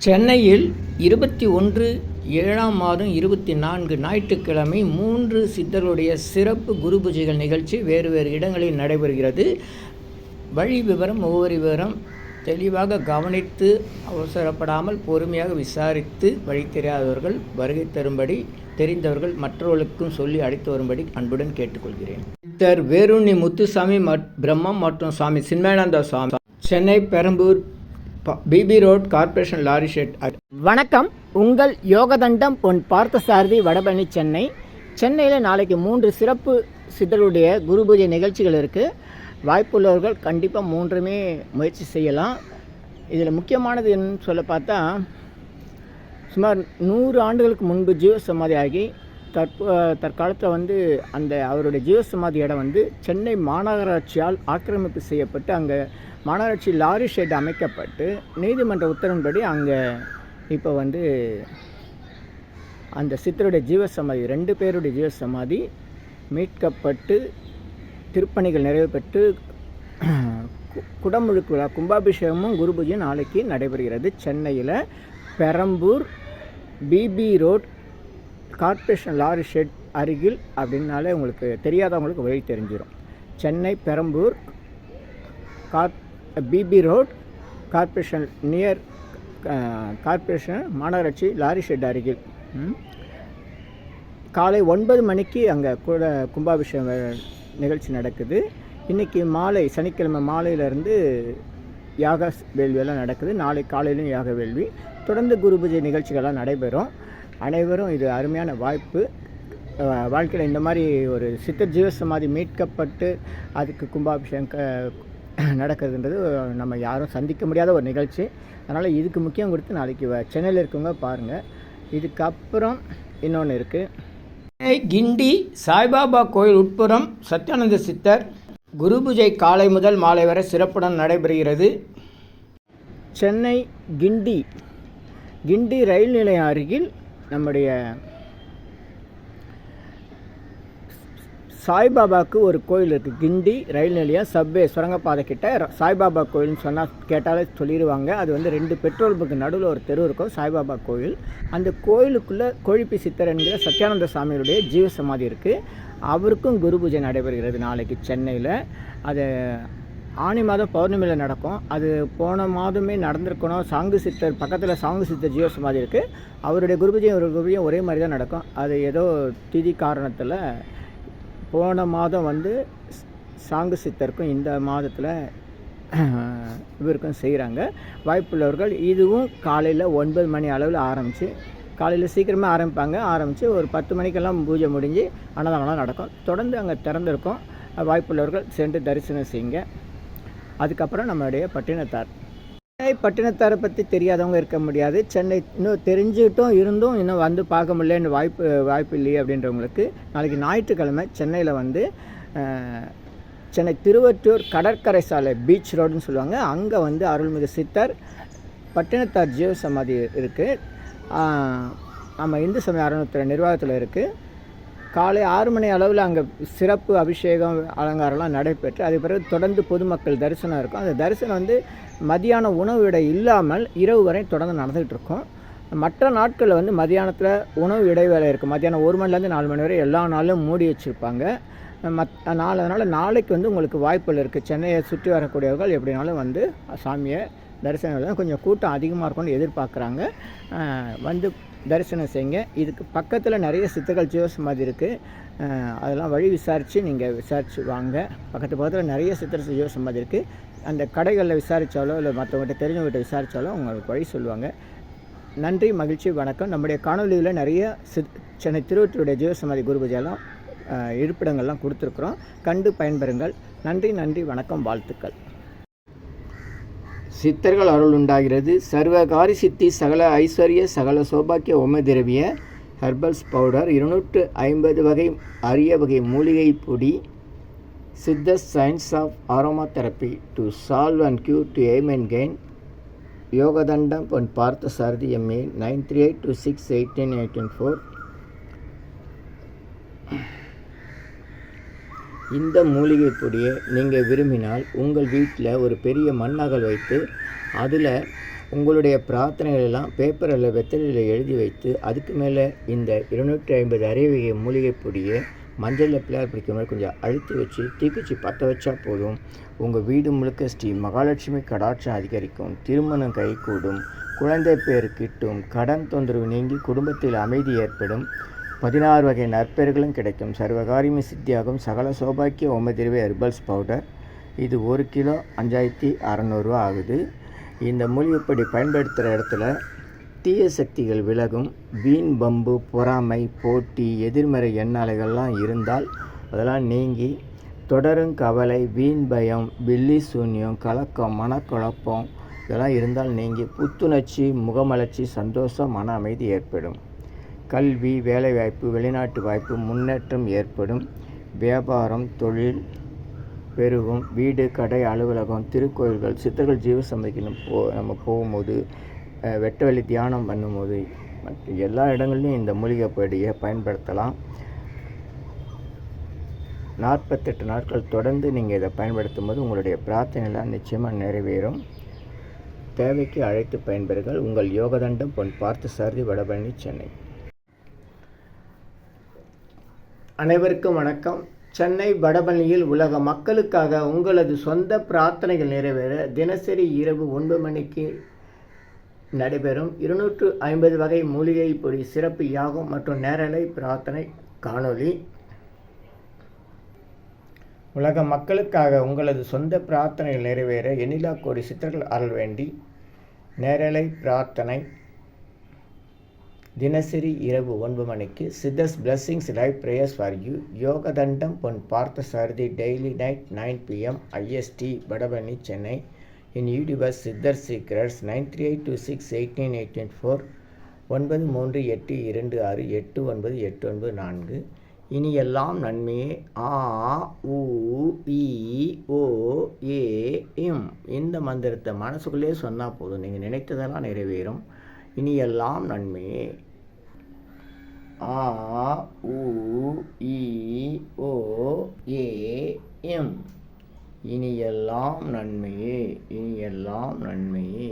சென்னையில் 21/7/24 ஞாயிற்றுக்கிழமை 3 சித்தர்களுடைய சிறப்பு குரு பூஜைகள் நிகழ்ச்சி வேறு இடங்களில் நடைபெறுகிறது. வழி விவரம் ஒவ்வொரு விவரம் தெளிவாக கவனித்து அவசரப்படாமல் பொறுமையாக விசாரித்து வழி தெரியாதவர்கள் வருகை தரும்படி, தெரிந்தவர்கள் மற்றவர்களுக்கும் சொல்லி அழைத்து வரும்படி அன்புடன் கேட்டுக்கொள்கிறேன். சித்தர் வேருண்ணி முத்துசாமி பிரம்மம் மற்றும் Swami Chinmayananda Swami, Chennai Perambur BP road, corporation lorry shed. வணக்கம். உங்கள் யோகதண்டம் பொன் பார்த்தசாரதி, வடபழனி, சென்னை. சென்னையில் நாளைக்கு 3 சிறப்பு சித்தருடைய குரு பூஜை நிகழ்ச்சிகள் இருக்குது. வாய்ப்புள்ளவர்கள் கண்டிப்பாக 3மே முயற்சி செய்யலாம். இதில் முக்கியமானது என்னன்னு சொல்ல பார்த்தா, சுமார் 100 ஆண்டுகளுக்கு முன்பு ஜீவசமாதி ஆகி தற்காலத்தில் அந்த அவருடைய ஜீவசமாதி இடம் சென்னை மாநகராட்சியால் ஆக்கிரமிப்பு செய்யப்பட்டு அங்கே மாநகராட்சி லாரி ஷெட் அமைக்கப்பட்டு நீதிமன்ற உத்தரவின்படி அங்கே இப்போ அந்த சித்தருடைய ஜீவசமாதி 2 பேருடைய ஜீவசமாதி மீட்கப்பட்டு திருப்பணிகள் நிறைவு பெற்று குடமுழுக்கு விழா கும்பாபிஷேகமும் குரு பூஜையும் நாளைக்கு நடைபெறுகிறது. சென்னையில் Perambur BP road, corporation lorry shed அருகில் அப்படின்னாலே உங்களுக்கு தெரியாதவங்களுக்கு வழி தெரிஞ்சிடும். Chennai Perambur BP road, corporation near corporation மாநகராட்சி லாரி ஷெட் அருகில் காலை 9 மணிக்கு அங்கே கூட கும்பாபிஷேக நிகழ்ச்சி நடக்குது. இன்றைக்கி மாலை, சனிக்கிழமை மாலையிலேருந்து யாக வேள்வியெல்லாம் நடக்குது. நாளை காலையிலும் யாக வேள்வி, தொடர்ந்து குரு பூஜை நிகழ்ச்சிகள்லாம் நடைபெறும். அனைவரும் இது அருமையான வாய்ப்பு. வாழ்க்கையில் இந்த மாதிரி ஒரு சித்தர் ஜீவசமாதி மீட்கப்பட்டு அதுக்கு கும்பாபிஷேகம் நடக்கிறதுன்றது நம்ம யாரும் சந்திக்க முடியாத ஒரு நிகழ்ச்சி. அதனால் இதுக்கு முக்கியம் கொடுத்து நாளைக்கு சென்னையில் இருக்கவங்க பாருங்கள். இதுக்கப்புறம் இன்னொன்று இருக்குது. கிண்டி சாய்பாபா கோயில் உட்புறம் சத்யானந்த சித்தர் குரு பூஜை காலை முதல் மாலை வரை சிறப்புடன் நடைபெறுகிறது. சென்னை கிண்டி ரயில் நிலையம் அருகில் நம்முடைய சாய்பாபாவுக்கு ஒரு கோயில் இருக்குது. கிண்டி ரயில் நிலையம் சப்வே சுரங்கப்பாதை கிட்ட சாய்பாபா கோயில்னு சொன்னால் கேட்டாலே சொல்லிடுவாங்க. அது 2 பெட்ரோல் பங்கு நடுவில் ஒரு தெரு இருக்கும், சாய்பாபா கோயில். அந்த கோயிலுக்குள்ளே கோழிப்பி சித்தர் என்கிற சத்யானந்த சாமியுடைய ஜீவசமாதி இருக்குது. அவருக்கும் குரு பூஜை நடைபெறுகிறது நாளைக்கு சென்னையில். அது ஆனி மாதம் பௌர்ணமியில் நடக்கும். அது போன மாதமே நடந்திருக்கணும். சாங்கு சித்தர் பக்கத்தில் சாங்கு சித்தர் ஜீவசமாதி இருக்குது. அவருடைய குரு பூஜையும் ஒரே மாதிரி தான் நடக்கும். அது ஏதோ திதி காரணத்தில் போன மாதம் சாங்கு சித்தருக்கும் இந்த மாதத்தில் இவருக்கும் செய்கிறாங்க. வாய்ப்புள்ளவர்கள் இதுவும் காலையில் 9 மணி அளவில் ஆரம்பித்து, காலையில் சீக்கிரமாக ஆரம்பித்து ஒரு 10 மணிக்கெல்லாம் பூஜை முடிஞ்சு அன்னதானம்லாம் நடக்கும். தொடர்ந்து அங்கே திறந்திருக்கும். வாய்ப்புள்ளவர்கள் சென்று தரிசனம் செய்யுங்க. அதுக்கப்புறம் நம்மளுடைய பட்டினத்தாரை பற்றி தெரியாதவங்க இருக்க முடியாது. சென்னை இன்னும் தெரிஞ்சுக்கிட்டும் இருந்தும் இன்னும் பார்க்க முடியலன்னு வாய்ப்பு இல்லையே அப்படின்றவங்களுக்கு நாளைக்கு ஞாயிற்றுக்கிழமை சென்னையில் சென்னை திருவொற்றியூர் கடற்கரை சாலை பீச் ரோடுன்னு சொல்லுவாங்க. அங்கே அருள்மிகு சித்தர் பட்டினத்தார் ஜீவசமாதி இருக்குது. நம்ம இந்து சமய அறநிலையத்துறை நிர்வாகத்தில் இருக்குது. காலை 6 மணி அளவில் அங்கே சிறப்பு அபிஷேகம் அலங்காரம்லாம் நடைபெற்று அது பிறகு தொடர்ந்து பொதுமக்கள் தரிசனம் இருக்கும். அந்த தரிசனம் மதியான உணவு இடை இல்லாமல் இரவு வரை தொடர்ந்து நடந்துகிட்டு இருக்கும். மற்ற நாட்களில் மதியானத்தில் உணவு இடைவேளை இருக்குது. மதியானம் 1 மணிலேருந்து 4 மணி வரை எல்லா நாளும் மூடி வச்சுருப்பாங்க. அதனால் நாளைக்கு உங்களுக்கு வாய்ப்புகள் இருக்குது. சென்னையை சுற்றி வரக்கூடியவர்கள் எப்படினாலும் சாமியை தரிசனம் கொஞ்சம் கூட்டம் அதிகமாக இருக்கும்னு எதிர்பார்க்குறாங்க. தரிசனம் செய்யுங்க. இதுக்கு பக்கத்தில் நிறைய சித்தர்கள் ஜீவசமாதி இருக்குது. அதெல்லாம் வழி விசாரித்து வாங்க. பக்கத்தில் நிறைய சித்தர் ஜீவசமாதி இருக்குது. அந்த கடைகளில் விசாரித்தாலோ இல்லை மற்றவங்கள்ட்ட தெரிஞ்சவங்கள்ட்ட விசாரித்தாலோ உங்களுக்கு வழி சொல்லுவாங்க. நன்றி, மகிழ்ச்சி, வணக்கம். நம்முடைய காணொலியில் நிறைய சென்னை திருவொற்றியூருடைய ஜீவசமாதி குரு பூஜையெல்லாம் இருப்பிடங்கள்லாம் கொடுத்துருக்குறோம். கண்டு பயன்பெறுங்கள். நன்றி, வணக்கம், வாழ்த்துக்கள். சித்தர்கள் அருள் உண்டாகிறது. சர்வகாரி சித்தி சகல ஐஸ்வர்ய சகல சௌபாக்கிய ஓமதிரவிய ஹெர்பல்ஸ் பவுடர் 250 வகை அரிய வகை மூலிகை பொடி. Siddha science of aromatherapy to solve and cure to aim and gain. Yogathandam Pon Parthasarathy MA 9382681884. இந்த மூலிகை பொடியை நீங்கள் விரும்பினால் உங்கள் வீட்டில் ஒரு பெரிய மண்ணகல் வைத்து அதில் உங்களுடைய பிரார்த்தனைகள் எல்லாம் பேப்பரில் வெத்தலையில் எழுதி வைத்து அதுக்கு மேலே இந்த 250 அரைவகை மூலிகை பொடியை மஞ்சளில் பிள்ளையார் பிடிக்கிற மாதிரி கொஞ்சம் அழுத்தி வச்சு தீக்குச்சி பற்ற வச்சா போதும். உங்கள் வீடு முழுக்க ஸ்ரீ மகாலட்சுமி கடாட்சம் அதிகரிக்கும், திருமணம் கைகூடும், குழந்தை பேர் கிட்டும், கடன் தொந்தரவு நீங்கி குடும்பத்தில் அமைதி ஏற்படும், 16 வகை நற்பெயர்களும் கிடைக்கும், சர்வகாரியமும் சித்தியாகும். சகல சௌபாக்கிய ஓமதிரவே ஹெர்பல்ஸ் பவுடர். இது 1 கிலோ 5600 ரூபா ஆகுது. இந்த மூலிகைப்பொடி பயன்படுத்துகிற இடத்துல தீய சக்திகள் விலகும். வீண் பம்பு, பொறாமை, போட்டி, எதிர்மறை எண்ணாலைகள்லாம் இருந்தால் அதெல்லாம் நீங்கி தொடரும் கவலை, வீண் பயம், பில்லி சூன்யம், கலக்கம், மனக்குழப்பம் இதெல்லாம் இருந்தால் நீங்கி புத்துணர்ச்சி, முகமலர்ச்சி, சந்தோஷம், மன அமைதி ஏற்படும். கல்வி, வேலைவாய்ப்பு, வெளிநாட்டு வாய்ப்பு, முன்னேற்றம் ஏற்படும். வியாபாரம், தொழில் பெருகும். வீடு, கடை, அலுவலகம், திருக்கோயில்கள், சித்தர்கள் ஜீவசமாதிக்கு நம்ம போகும்போது, வெட்ட வெளி தியானம் பண்ணும்போது மற்ற எல்லா இடங்கள்லையும் இந்த மூலிகை பொடியை பயன்படுத்தலாம். 48 நாட்கள் தொடர்ந்து நீங்கள் இதை பயன்படுத்தும் போது உங்களுடைய பிரார்த்தனைலாம் நிச்சயமாக நிறைவேறும். தேவைக்கு அழைத்து பயன்பெறுங்கள். உங்கள் யோகதண்டம் பொன் பார்த்தசாரதி, வடபழனி, சென்னை. அனைவருக்கும் வணக்கம். சென்னை வடபழனியில் உலக மக்களுக்காக உங்களது சொந்த பிரார்த்தனைகள் நிறைவேற தினசரி இரவு 9 மணிக்கு நடைபெறும் 250 வகை மூலிகை பொடி சிறப்பு யாகம் மற்றும் நேரலை பிரார்த்தனை காணொளி. உலக மக்களுக்காக உங்களது சொந்த பிரார்த்தனைகள் நிறைவேற எண்ணிலா கோடி சித்தர்கள் அருள் வேண்டி நேரலை பிரார்த்தனை தினசரி இரவு 9 மணிக்கு. Siddhars blessings live prayers for you. Yogathandam Pon Parthasarathy daily night 9 PM IST, Vadapalani, Chennai. In YouTubers Siddhar secrets 9382689884 938226898994. இனி எல்லாம் நன்மையே. ஆ உ இ ஓ ஏ இம் இந்த மந்திரத்தை மனசுக்குள்ளே சொன்னால் போதும், நீங்கள் நினைத்ததெல்லாம் நிறைவேறும். இனி எல்லாம் நன்மையே. ஆ உ இ ஓ ஏ இம் இனி எல்லாம் நன்மையே, இனி எல்லாம் நன்மையே.